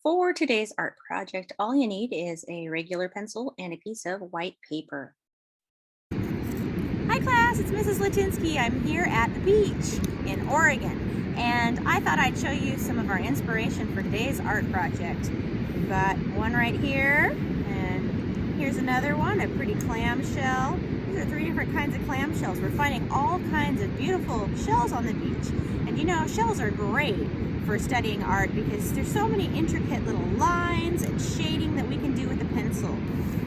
For today's art project, all you need is a regular pencil and a piece of white paper. Hi class, it's Mrs. Latinsky. I'm here at the beach in Oregon, and I thought I'd show you some of our inspiration for today's art project. We've got one right here, and here's another one, a pretty clamshell. These are three different kinds of clamshells. We're finding all kinds of beautiful shells on the beach, and you know, shells are great for studying art because there's so many intricate little lines and shading that we can do with a pencil.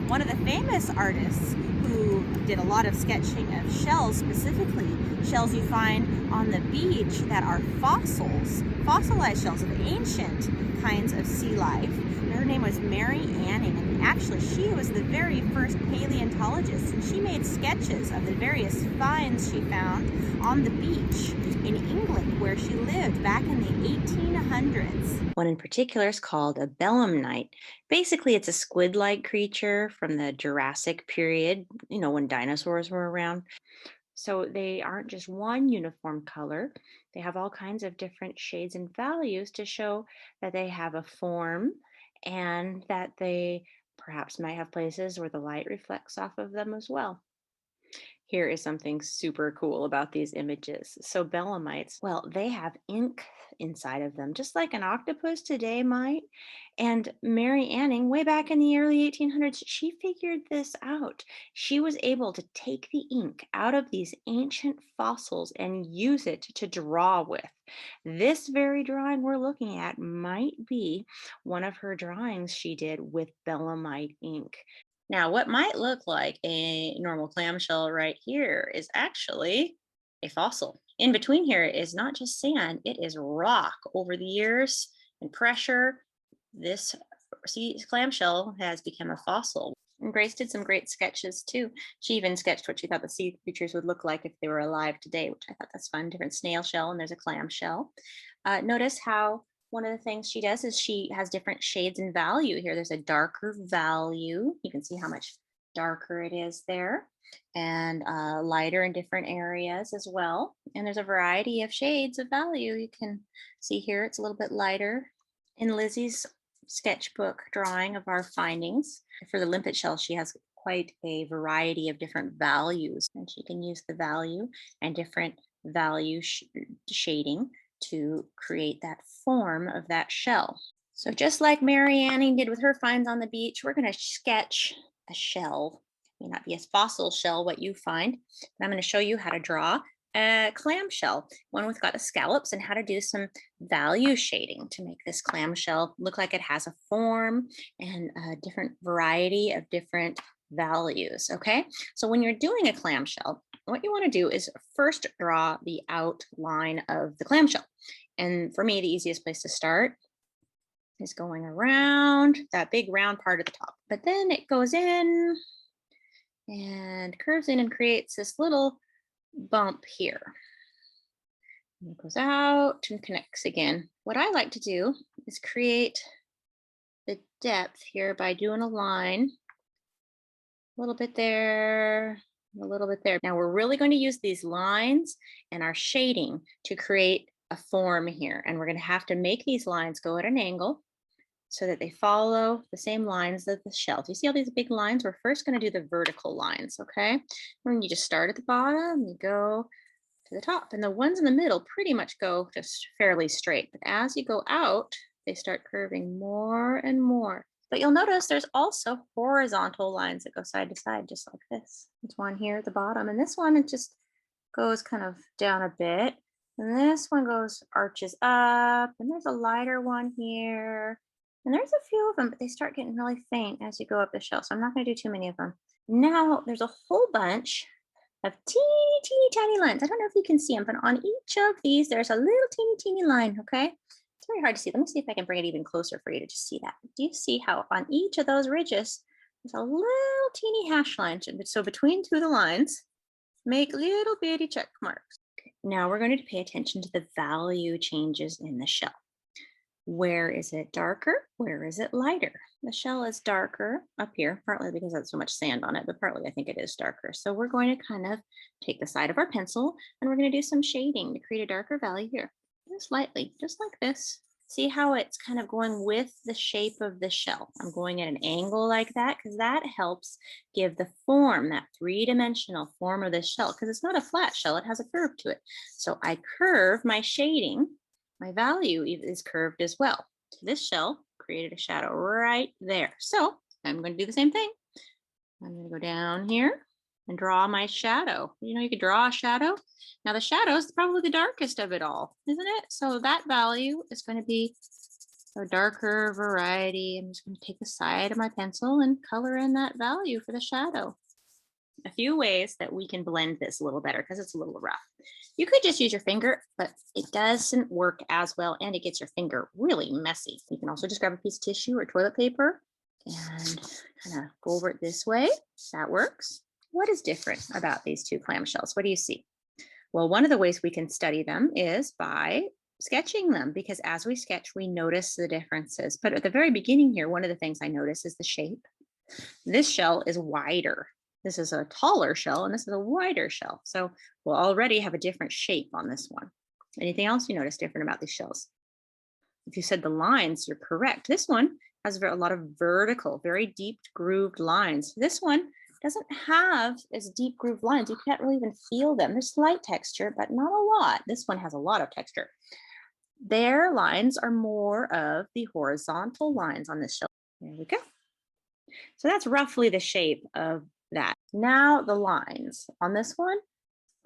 One of the famous artists who did a lot of sketching of shells, specifically shells you find on the beach that are fossils, fossilized shells of ancient kinds of sea life. Her name was Mary Anning, and actually she was the very first paleontologist, and she made sketches of the various finds she found on the beach in England where she lived back in the 1800s. One in particular is called a belemnite. Basically, it's a squid-like creature from the Jurassic period, when dinosaurs were around. So they aren't just one uniform color. They have all kinds of different shades and values to show that they have a form and that they perhaps might have places where the light reflects off of them as well. Here is something super cool about these images. So Belemites, well, they have ink inside of them, just like an octopus today might. And Mary Anning, way back in the early 1800s, she figured this out. She was able to take the ink out of these ancient fossils and use it to draw with. This very drawing we're looking at might be one of her drawings she did with Belemite ink. Now, what might look like a normal clamshell right here is actually a fossil. In between here is not just sand, it is rock. Over the years and pressure, this clamshell has become a fossil. And Grace did some great sketches too. She even sketched what she thought the sea creatures would look like if they were alive today, which I thought that's fun. Different snail shell, and there's a clamshell. Notice how one of the things she does is she has different shades and value here. There's a darker value. You can see how much darker it is there, and lighter in different areas as well. And there's a variety of shades of value. You can see here it's a little bit lighter. In Lizzie's sketchbook drawing of our findings for the limpet shell, she has quite a variety of different values, and she can use the value and different value shading to create that form of that shell. So just like Mary Anning did with her finds on the beach, we're going to sketch a shell. It may not be a fossil shell what you find, but I'm going to show you how to draw a clamshell, one with got the scallops, and how to do some value shading to make this clamshell look like it has a form and a different variety of different values. Okay, so when you're doing a clamshell, what you want to do is first draw the outline of the clamshell. And for me, the easiest place to start is going around that big round part at the top. But then it goes in and curves in and creates this little bump here. And it goes out and connects again. What I like to do is create the depth here by doing a line, a little bit there, a little bit there. Now we're really going to use these lines and our shading to create a form here. And we're going to have to make these lines go at an angle so that they follow the same lines of the shell. Do you see all these big lines? We're first going to do the vertical lines, okay? And you just start at the bottom, you go to the top. And the ones in the middle pretty much go just fairly straight. But as you go out, they start curving more and more. But you'll notice there's also horizontal lines that go side to side, just like this. There's one here at the bottom, and this one, it just goes kind of down a bit. And this one goes, arches up, and there's a lighter one here. And there's a few of them, but they start getting really faint as you go up the shell. So I'm not gonna do too many of them. Now there's a whole bunch of teeny tiny lines. I don't know if you can see them, but on each of these, there's a little teeny line, okay? It's very hard to see. Let me see if I can bring it even closer for you to just see that. Do you see how on each of those ridges, there's a little teeny hash line? So between two of the lines, make little bitty check marks. Okay. Now we're going to pay attention to the value changes in the shell. Where is it darker? Where is it lighter? The shell is darker up here, partly because there's so much sand on it, but partly I think it is darker. So we're going to kind of take the side of our pencil and we're going to do some shading to create a darker value here. Just lightly, just like this. See how it's kind of going with the shape of the shell. I'm going at an angle like that because that helps give the form, that three-dimensional form of the shell, because it's not a flat shell, it has a curve to it. So I curve my shading, my value is curved as well. This shell created a shadow right there. So I'm going to do the same thing. I'm going to go down here and draw my shadow. You could draw a shadow. Now the shadow is probably the darkest of it all, isn't it? So that value is going to be a darker variety. I'm just going to take the side of my pencil and color in that value for the shadow. A few ways that we can blend this a little better because it's a little rough. You could just use your finger, but it doesn't work as well and it gets your finger really messy. You can also just grab a piece of tissue or toilet paper and kind of go over it this way. That works. What is different about these two clamshells? What do you see? Well, one of the ways we can study them is by sketching them, because as we sketch, we notice the differences. But at the very beginning here, one of the things I notice is the shape. This shell is wider. This is a taller shell, and this is a wider shell. So we'll already have a different shape on this one. Anything else you notice different about these shells? If you said the lines, you're correct. This one has a lot of vertical, very deep grooved lines. This one doesn't have as deep grooved lines. You can't really even feel them. There's slight texture, but not a lot. This one has a lot of texture. Their lines are more of the horizontal lines on this shell. There we go. So that's roughly the shape of that. Now the lines on this one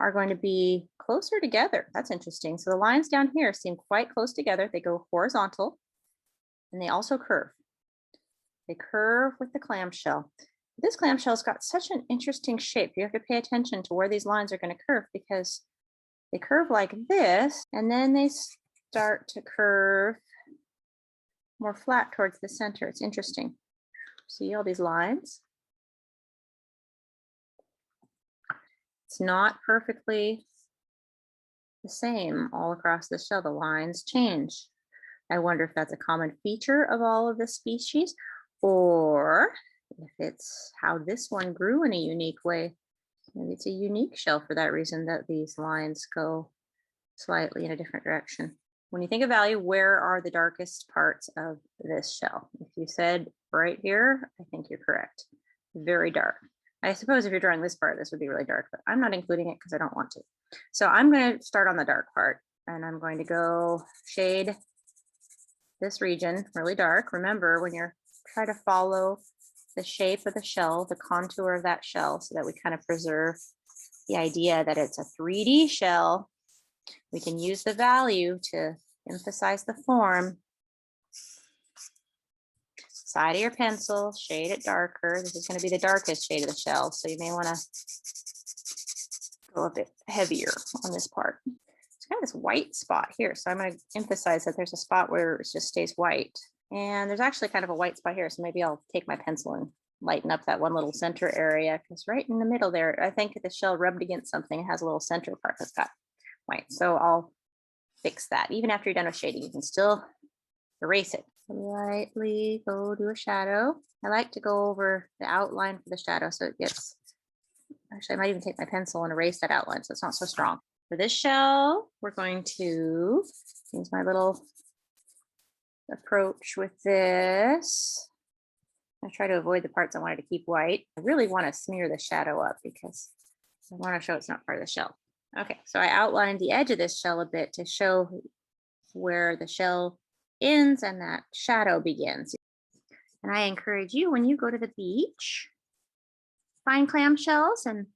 are going to be closer together. That's interesting. So the lines down here seem quite close together. They go horizontal and they also curve. They curve with the clamshell. This clamshell's got such an interesting shape. You have to pay attention to where these lines are going to curve because they curve like this, and then they start to curve more flat towards the center. It's interesting. See all these lines? It's not perfectly the same all across the shell. The lines change. I wonder if that's a common feature of all of the species, or if it's how this one grew in a unique way. Maybe it's a unique shell for that reason that these lines go slightly in a different direction. When you think of value, where are the darkest parts of this shell? If you said right here, I think you're correct. Very dark. I suppose if you're drawing this part, this would be really dark, but I'm not including it because I don't want to. So I'm going to start on the dark part, and I'm going to go shade this region really dark. Remember, when you're trying to follow the shape of the shell, the contour of that shell, so that we kind of preserve the idea that it's a 3D shell, we can use the value to emphasize the form. Side of your pencil, shade it darker. This is going to be the darkest shade of the shell, so you may want to go a bit heavier on this part. It's kind of this white spot here, so I'm going to emphasize that there's a spot where it just stays white. And there's actually kind of a white spot here, so maybe I'll take my pencil and lighten up that one little center area, because right in the middle there, I think the shell rubbed against something, it has a little center part that's got white. So I'll fix that. Even after you're done with shading, you can still erase it. Lightly go to a shadow. I like to go over the outline for the shadow so it gets, actually I might even take my pencil and erase that outline so it's not so strong. For this shell, we're going to use my little approach with this. I try to avoid the parts I wanted to keep white. I really want to smear the shadow up because I want to show it's not part of the shell. Okay, so I outlined the edge of this shell a bit to show where the shell ends and that shadow begins. And I encourage you, when you go to the beach, find clamshells and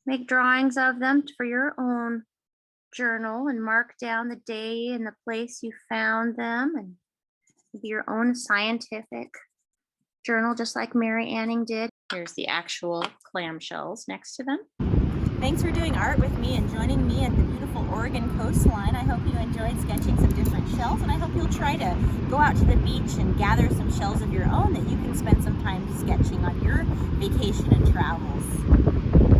make drawings of them for your own journal and mark down the day and the place you found them, and be your own scientific journal, just like Mary Anning did. Here's the actual clamshells next to them. Thanks for doing art with me and joining me at the beautiful Oregon coastline. I hope you enjoyed sketching some different shells, and I hope you'll try to go out to the beach and gather some shells of your own that you can spend some time sketching on your vacation and travels.